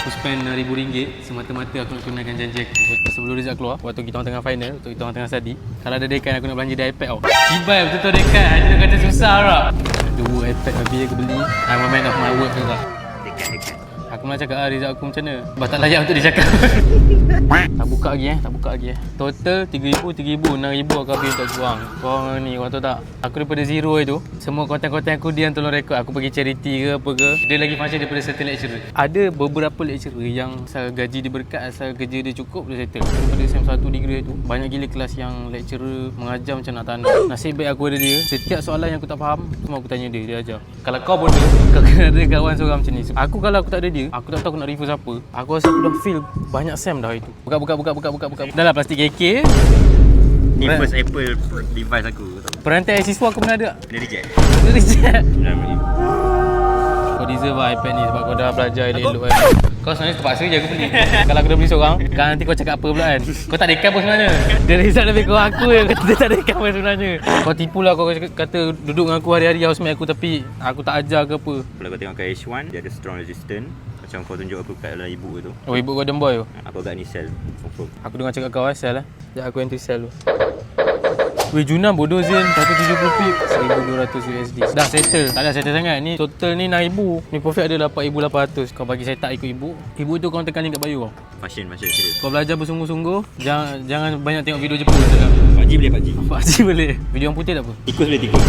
Aku spend RM6,000 semata-mata aku nak tunaikan janji aku. Sebelum result keluar, waktu kita orang tengah final, waktu kita orang tengah study, kalau ada dekan aku nak belanja dia iPad tau. Cibai betul-betul dekan, dia kata susah tak. Dua iPad habis aku beli. I'm a man of my word juga. Dekat. Aku nak cakap result aku macam mana. Bah tak layak untuk dicakap. Tak buka lagi. Total RM3,000, RM6,000 aku habis untuk korang. Korang ni, korang tahu tak? Aku daripada zero itu, semua konten-konten aku dia yang tolong rekod. Aku pergi charity ke apa ke. Dia lagi function daripada certain lecturer. Ada beberapa lecturer yang asal gaji dia berkat, asal kerja dia cukup, dia settle. Daripada SEM 1 degree tu, banyak gila kelas yang lecturer mengajar macam nak tanah. Nasib baik aku ada dia. Setiap soalan yang aku tak faham, semua aku tanya dia, dia ajar. Kalau kau bodoh, kau kena ada kawan seorang macam ni. Aku kalau aku tak ada dia, aku tak tahu aku nak review siapa. Aku rasa aku dah feel banyak SEM dah itu. Buka. Dah lah plastik KK. Ni first Apple device aku. Perantai siswa aku pernah ada tak? Dia reject. Dia reject. Dah ambil. Kau deserve lah iPad ni sebab kau dah belajar elok-elok kan. Kau sebenarnya terpaksa je aku beli. Kalau aku dah beli seorang, kan nanti kau cakap apa pula kan. Kau tak dekan pun sebenarnya. Dia result lebih kurang aku yang kata dia tak dekan pun sebenarnya. Kau tipu lah, kau kata duduk dengan aku hari-hari housemate aku tapi aku tak ajar ke apa. Kalau kau tengok kat H1, dia ada strong resistance. Macam kau tunjuk aku kat dalam ibu tu. Oh, ibu kau boy tu. Aku agak ni sell. Confirm. Aku dengar cakap kau sell lah. Sekejap aku entry sell tu. Weh, Junam bodoh Zin, 170 pip, 1,200 USD. Dah settle, tak ada settle sangat. Ni total ni RM6,000. Ni profit ada 8,800. Kau bagi saya tak ikut ibu. Ibu tu kau tekan link kat bio kau. Fashion serius. Kau belajar bersungguh-sungguh. Jangan banyak tengok video Jepun sekarang. PUBG boleh PUBG. PUBG boleh. Video yang putih tak apa. Tikus boleh tikus.